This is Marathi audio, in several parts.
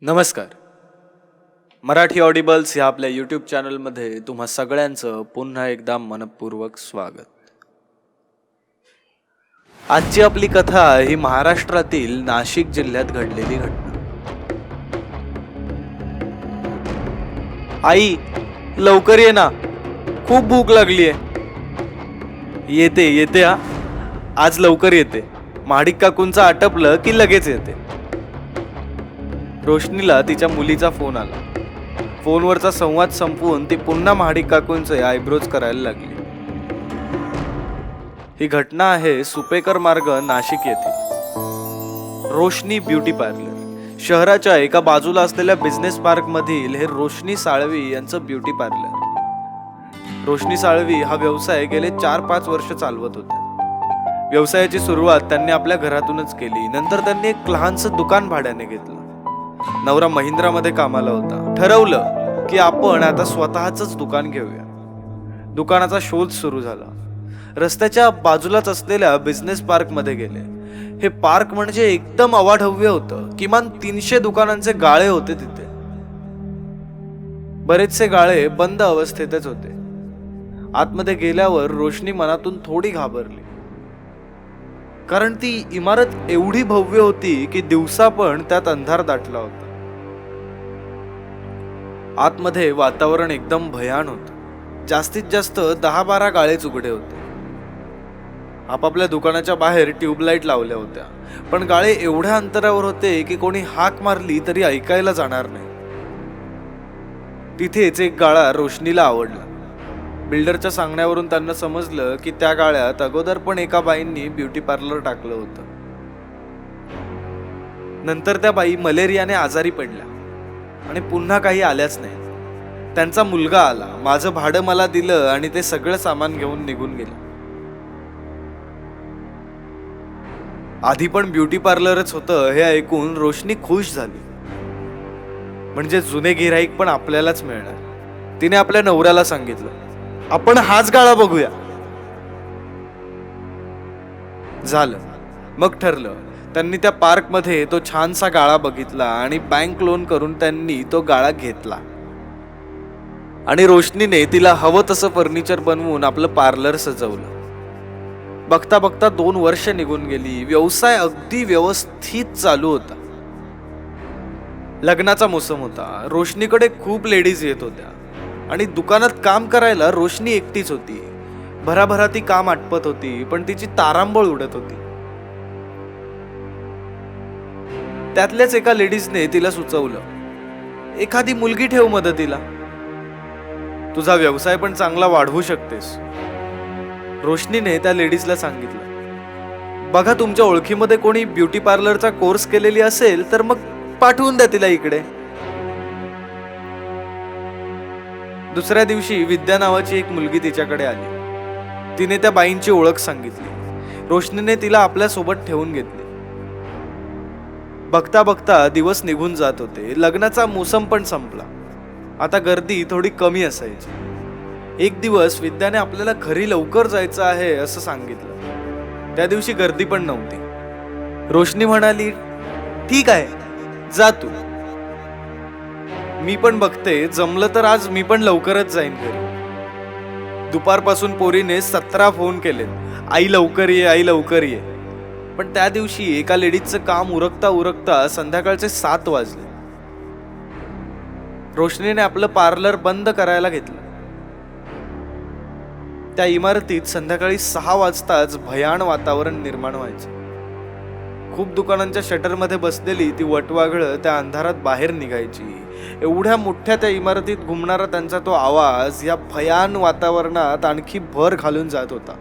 नमस्कार. मराठी ऑडिबल्स ह्या आपल्या यूट्यूब चॅनलमध्ये तुम्हा सगळ्यांचं पुन्हा एकदा मनपूर्वक स्वागत. आजची आपली कथा ही महाराष्ट्रातील नाशिक जिल्ह्यात घडलेली घटना. आई, लवकर ये ना, खूप भूक लागलीये. येते येते हा, आज लवकर येते. महाडिक काकूंचं आटपलं की लगेच येते. रोशनीला तिच्या मुलीचा फोन आला. फोनवरचा संवाद संपवून ती पुन्हा महाडिक काकूंचे आयब्रोज करायला लागली. ही घटना आहे सुपेकर मार्ग नाशिक येथे. रोशनी ब्युटी पार्लर. शहराच्या एका बाजूला असलेल्या बिझनेस पार्क मधील हे रोशनी साळवी यांचं ब्युटी पार्लर. रोशनी साळवी हा व्यवसाय गेले 4-5 वर्ष चालवत होते. व्यवसायाची सुरुवात त्यांनी आपल्या घरातूनच केली. नंतर त्यांनी एक लहानसं दुकान भाड्याने घेतलं. नवरा महिंद्रामध्ये कामाला होता. ठरवलं की आपण आता स्वतःच दुकान घेऊया. दुकानाचा शोध सुरू झाला. रस्त्याच्या बाजूलाच असलेल्या बिझनेस पार्क मध्ये गेले. हे पार्क म्हणजे एकदम अवाढव्य होतं. किमान 300 दुकानांचे गाळे होते तिथे. बरेचसे गाळे बंद अवस्थेतच होते. आतमध्ये गेल्यावर रोशनी मनातून थोडी घाबरली, कारण ती इमारत एवढी भव्य होती की दिवसा पण त्यात अंधार दाटला होता. आतमध्ये वातावरण एकदम भयान होतं. जास्तीत जास्त 10-12 गाळेच उघडे होते. आपापल्या दुकानाच्या बाहेर ट्यूबलाईट लावल्या होत्या, पण गाळे एवढ्या अंतरावर होते की कोणी हाक मारली तरी ऐकायला जाणार नाही. तिथेच एक गाळा रोशनीला आवडला. बिल्डरच्या सांगण्यावरून त्यांना समजलं की त्या गाळ्यात अगोदर पण एका बाईंनी ब्युटी पार्लर टाकलं होतं. नंतर त्या बाई मलेरियाने आजारी पडल्या आणि पुन्हा काही आल्याच नाही. त्यांचा मुलगा आला, माझं भाडं मला दिलं आणि ते सगळं सामान घेऊन निघून गेलं. आधी पण ब्युटी पार्लरच होतं हे ऐकून रोशनी खुश झाली. म्हणजे जुने गिऱ्हाईक पण आपल्यालाच मिळणार. तिने आपल्या नवऱ्याला सांगितलं, आपण हाच गाळा बघूया. झालं. मग ठरलं. त्यांनी त्या पार्क मध्ये तो छानसा गाळा बघितला आणि बँक लोन करून त्यांनी तो गाळा घेतला. आणि रोशनीने तिला हवं तसं फर्निचर बनवून आपलं पार्लर सजवलं. बघता बघता 2 वर्ष निघून गेली. व्यवसाय अगदी व्यवस्थित चालू होता. लग्नाचा मोसम होता. रोशनीकडे खूप लेडीज येत होत्या आणि दुकानात काम करायला रोशनी एकटीच होती. भराभरा ती काम आटपत होती, पण तिची तारांबळ उडत होती. त्यातल्याच एका लेडीजने तिला सुचवलं, एखादी मुलगी ठेव मदतीला, तुझा व्यवसाय पण चांगला वाढवू शकतेस. रोशनीने त्या लेडीजला सांगितलं, बघा तुमच्या ओळखीमध्ये कोणी ब्युटी पार्लरचा कोर्स केलेली असेल तर मग पाठवून द्या तिला इकडे. दुसऱ्या दिवशी विद्या नावाची एक मुलगी तिच्याकडे आली. तिने त्या बाईंची ओळख सांगितली. रोशनीने तिला आपल्या सोबत ठेवून घेतली. बघता बघता दिवस निघून जात होते. लग्नाचा मोसम पण संपला. आता गर्दी थोडी कमी असायची. एक दिवस विद्याने आपल्याला घरी लवकर जायचं आहे असं सांगितलं. त्या दिवशी गर्दी पण नव्हती. रोशनी म्हणाली, ठीक आहे, जा तू. मी पण बघते, जमलं तर आज मी पण लवकरच जाईन घरी. दुपारपासून पोरीने 17 फोन केले, आई लवकर ये, आई लवकर ये. पण त्या दिवशी एका लेडीजचं काम उरकता उरकता संध्याकाळचे 7 वाजले. रोशनीने आपलं पार्लर बंद करायला घेतलं. त्या इमारतीत संध्याकाळी 6 वाजताच भयान वातावरण निर्माण व्हायचं. खूप दुकानांच्या शटरमध्ये बसलेली ती वटवाघळं त्या अंधारात बाहेर निघायची. एवढ्या मोठ्या त्या इमारतीत घुमणारा त्यांचा तो आवाज या भयान वातावरणात आणखी भर घालून जात होता.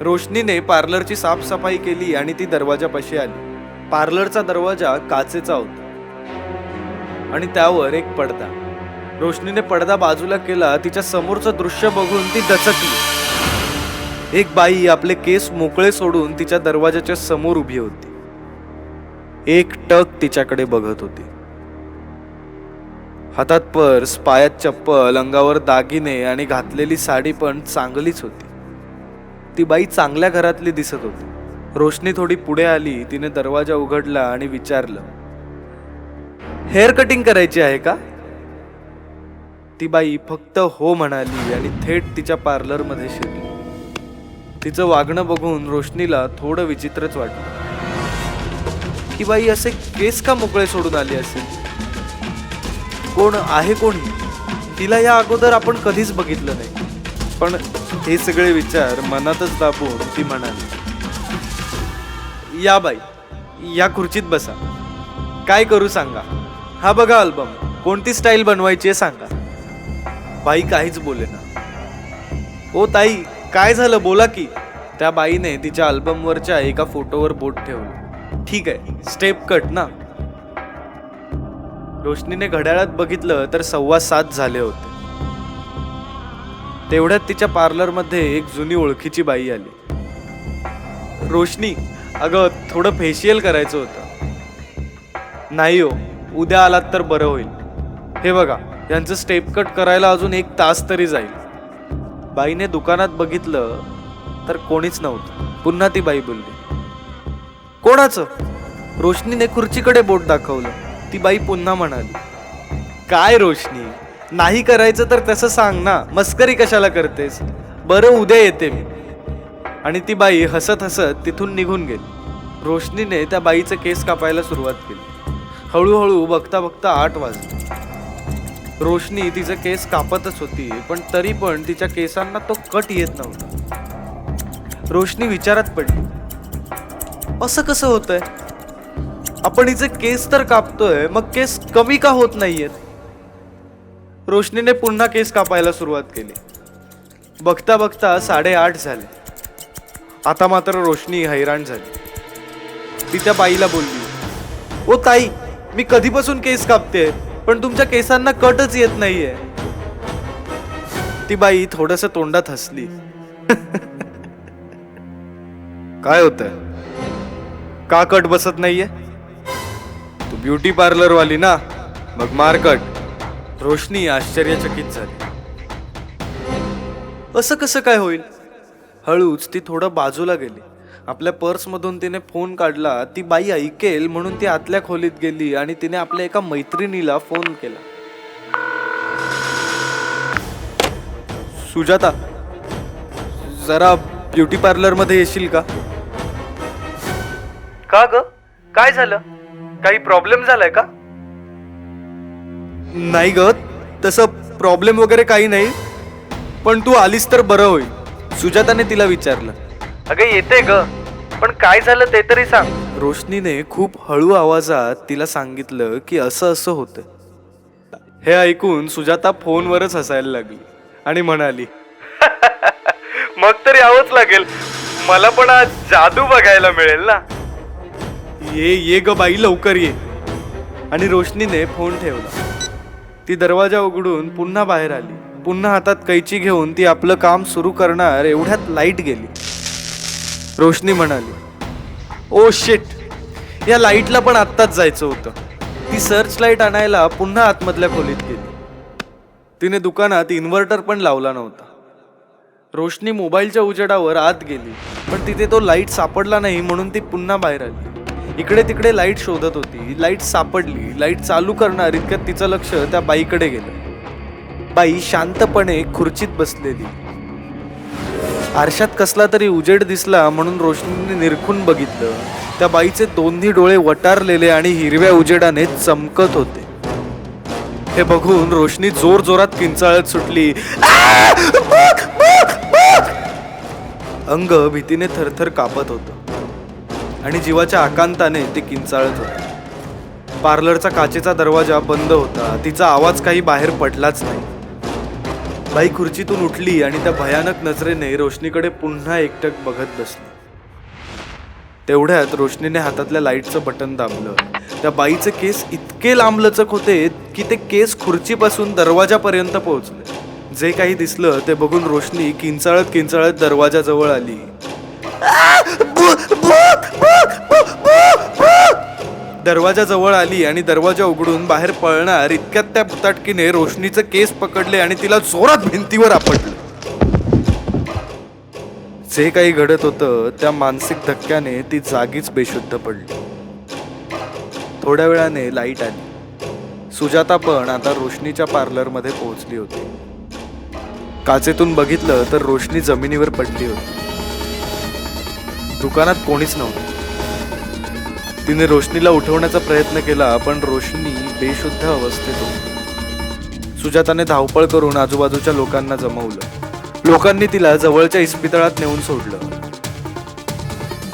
रोशनीने पार्लरची साफसफाई केली आणि ती दरवाजापाशी आली. पार्लरचा दरवाजा काचेचा होता आणि त्यावर एक पडदा. रोशनीने पडदा बाजूला केला. तिच्या समोरचं दृश्य बघून ती दचकली. एक बाई आपले केस मोकळे सोडून तिच्या दरवाजाच्या समोर उभी होती. एक टक तिच्याकडे बघत होती. हातात पर्स, पायात चप्पल, अंगावर दागिने आणि घातलेली साडी पण चांगलीच होती. ती बाई चांगल्या घरातली दिसत होती. रोशनी थोडी पुढे आली. तिने दरवाजा उघडला आणि विचारलं, हेअर कटिंग करायची आहे का? ती बाई फक्त हो म्हणाली आणि थेट तिच्या पार्लर मध्ये शिरली. तिचं वागणं बघून रोशनीला थोडं विचित्रच वाटलं. की बाई असे केस का मोकळे सोडून आले असेल? कोण आहे कोणी? तिला या अगोदर आपण कधीच बघितलं नाही. पण हे सगळे विचार मनातच दाबून ती म्हणाली, या बाई, या खुर्चीत बसा. काय करू सांगा? हा बघा अल्बम, कोणती स्टाईल बनवायची आहे सांगा. बाई काहीच बोलेना. ओ ताई, काय झालं बोला की. त्या बाईने तिच्या अल्बमवरच्या एका फोटोवर बोट ठेवलं. ठीक आहे, स्टेप कट ना. रोशनीने घड्याळात बघितलं तर 7:15 झाले होते. तेवढ्यात तिच्या पार्लरमध्ये एक जुनी ओळखीची बाई आली. रोशनी, अगं थोडं फेशियल करायचं होतं. नाही हो, उद्या आलात तर बरं होईल. हे बघा, यांचं स्टेप कट करायला अजून 1 तास तरी जाईल. बाईने दुकानात बघितलं तर कोणीच नव्हतं. पुन्हा ती बाई बोलली, कोणाचं? रोशनीने खुर्चीकडे बोट दाखवलं. ती बाई पुन्हा म्हणाली, काय रोशनी, नाही करायचं तर तसं सांग ना, मस्करी कशाला करतेस? बरं, उद्या येते मी. आणि ती बाई हसत हसत तिथून निघून गेली. रोशनीने त्या बाईचे केस कापायला सुरुवात केली. हळूहळू बघता बघता 8 वाजले. रोशनी तिचे केस कापतच होती, पण तरी पण तिच्या केसांना तो कट येत नव्हता. रोशनी विचारात पडली, असं कसं होतंय? आपण हिचे केस तर कापतोय, मग केस कमी का होत नाहीयेत? रोशनीने पुन्हा केस कापायला सुरुवात केली. बघता बघता 8:30 झाले. आता मात्र रोशनी हैराण झाली. ती त्या बाईला बोलली, ओ ताई, मी कधीपासून केस कापते, पण तुमच्या केसांना कटच येत नाहीये. ती बाई थोडस तोंडात हसली. काय होतंय? का कट बसत नाहीये? तू ब्युटी पार्लर वाली ना, मग मार कट. रोशनी आश्चर्यचकित झाली. असं कसं काय होईल? हळूच ती थोडं बाजूला गेली. आपल्या पर्समधून तिने फोन काढला. ती बाई ऐकेल म्हणून ती आतल्या खोलीत गेली आणि तिने आपल्या एका मैत्रिणीला फोन केला. सुजाता, जरा ब्युटी पार्लर मध्ये येशील का? का ग, काय झालं? काही प्रॉब्लेम झालाय का? नाही ग, तसं प्रॉब्लेम वगैरे काही नाही, पण तू आलीस तर बरं होईल. सुजाताने तिला विचारलं. अगं येते ग, पण काय झालं ते तरी सांग. रोशनीने खूप हळू आवाजात तिला सांगितलं की असं असं होतं. हे ऐकून सुजाता फोनवरच हसायला लागली आणि म्हणाली, मग तर यावंच लागेल, मला पण आज जादू बघायला मिळेल ना. ये ग बाई, लवकर ये. आणि रोशनीने फोन ठेवला. ती दरवाजा उघडून पुन्हा बाहेर आली. पुन्हा हातात कैची घेऊन ती आपलं काम सुरू करणार एवढ्यात लाईट गेली. रोशनी म्हणाली, ओ शिट, या लाईटला पण आत्ताच जायचं होतं. ती सर्च लाईट आणायला पुन्हा आतमधल्या खोलीत गेली. तिने दुकानात इन्व्हर्टर पण लावला नव्हता. रोशनी मोबाईलच्या उजेडावर आत गेली, पण तिथे तो लाईट सापडला नाही म्हणून ती पुन्हा बाहेर आली. इकडे तिकडे लाईट शोधत होती. लाईट सापडली. लाईट चालू करणार इतक्यात तिचं लक्ष त्या बाईकडे गेलं. बाई शांतपणे खुर्चीत बसलेली. आरशात कसला तरी उजेड दिसला म्हणून रोशनीने निरखून बघितलं. त्या बाईचे दोन्ही डोळे वटारलेले आणि हिरव्या उजेडाने चमकत होते. हे बघून रोशनी जोर जोरात किंचाळत सुटली. अंग भीतीने थरथर कापत होतं आणि जीवाच्या आकांताने ते किंचाळत होते. पार्लरचा काचेचा दरवाजा बंद होता. तिचा आवाज काही बाहेर पडलाच नाही. बाई खुर्चीतून उठली आणि त्या भयानक नजरेने रोशनीकडे पुन्हा एकटक बघत बसली. तेवढ्यात रोशनीने हातातल्या लाईटचं बटन दाबलं. त्या बाईचे केस इतके लांबलचक होते की ते केस खुर्चीपासून दरवाजापर्यंत पोहोचले. जे काही दिसलं ते बघून रोशनी किंचाळत किंचाळत दरवाजाजवळ आली. दरवाजा जवळ आली आणि दरवाजा उघडून बाहेर पळणार इतक्यात त्या भुताटकीने रोशनीचे केस पकडले आणि तिला जोरात भिंतीवर आपटले. जे काही घडत होतं त्या मानसिक धक्क्याने ती जागीच बेशुद्ध पडली. थोड्या वेळाने लाईट आली. सुजाता पण आता रोशनीच्या पार्लरमध्ये पोहोचली होती. काचेतून बघितलं तर रोशनी जमिनीवर पडली होती. दुकानात कोणीच नव्हतं. तिने रोशनीला उठवण्याचा प्रयत्न केला, पण रोशनी बेशुद्ध अवस्थेत होती. सुजाताने धावपळ करून आजूबाजूच्या लोकांना जमवलं. लोकांनी तिला जवळच्या इस्पितळात नेऊन सोडलं.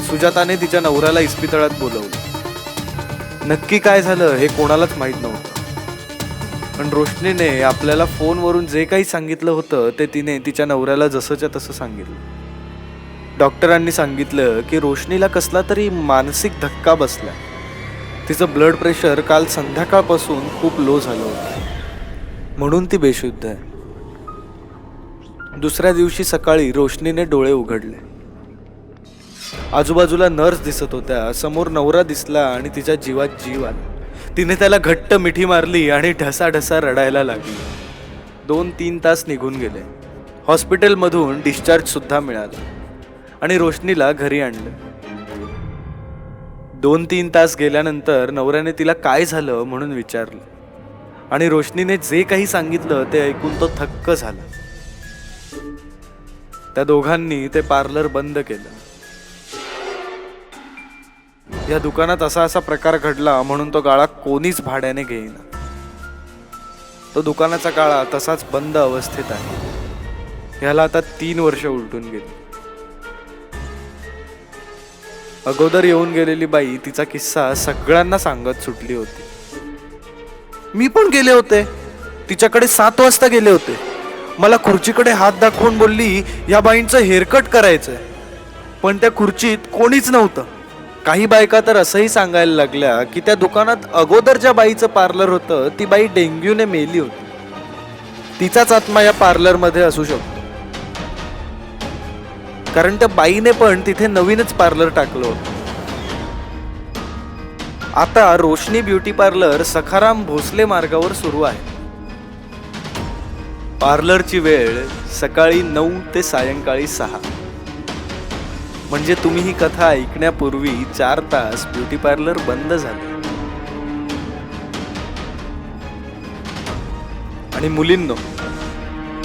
सुजाताने तिच्या नवऱ्याला इस्पितळात बोलवलं. नक्की काय झालं हे कोणालाच माहीत नव्हतं, पण रोशनीने आपल्याला फोनवरून जे काही सांगितलं होतं ते तिने तिच्या नवऱ्याला जसंच्या तसं सांगितलं. डॉक्टरांनी सांगितलं की रोशनीला कसला तरी मानसिक धक्का बसला. तिचं ब्लड प्रेशर काल संध्याकाळपासून खूप लो झालं होतं, म्हणून ती बेशुद्ध आहे. दुसऱ्या दिवशी सकाळी रोशनीने डोळे उघडले. आजूबाजूला नर्स दिसत होत्या. समोर नवरा दिसला आणि तिच्या जीवात जीव आला. तिने त्याला घट्ट मिठी मारली आणि ढसाढसा रडायला लागली. 2-3 तास निघून गेले. हॉस्पिटलमधून डिस्चार्ज सुद्धा मिळाला आणि रोशनीला घरी आणलं. 2-3 तास गेल्यानंतर नवऱ्याने तिला काय झालं म्हणून विचारलं आणि रोशनीने जे काही सांगितलं ते ऐकून तो थक्क झाला. त्या दोघांनी ते पार्लर बंद केलं. या दुकानात असा प्रकार घडला म्हणून तो गाळा कोणीच भाड्याने घेईना. तो दुकानाचा गाळा तसाच बंद अवस्थेत आहे. याला आता 3 वर्ष उलटून गेली. अगोदर येऊन गेलेली बाई तिचा किस्सा सगळ्यांना सांगत सुटली होती. मी पण गेले होते. तिच्याकडे 7 वाजता गेले होते. मला खुर्चीकडे हात दाखवून बोलली, या बाईंचं हेअरकट करायचंय. पण त्या खुर्चीत कोणीच नव्हतं. काही बायका तर असंही सांगायला लागल्या की त्या दुकानात अगोदर ज्या बाईचं पार्लर होतं ती बाई डेंग्यूने मेली होती. तिचाच आत्मा या पार्लरमध्ये असू शकतो, कारण त्या बाईने पण तिथे नवीनच पार्लर टाकलं होतं. आता रोशनी ब्युटी पार्लर सखाराम भोसले मार्गावर सुरू आहे. पार्लरची वेळ सकाळी 9 ते सायंकाळी 6. म्हणजे तुम्ही ही कथा ऐकण्यापूर्वी 4 तास ब्युटी पार्लर बंद झाले. आणि मुलींनो,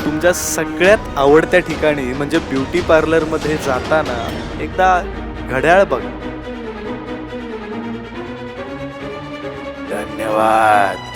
तुमच्या सगळ्यात आवडत्या ठिकाणी म्हणजे ब्युटी पार्लर मध्ये जाताना एकदा घड्याळ बघा. धन्यवाद.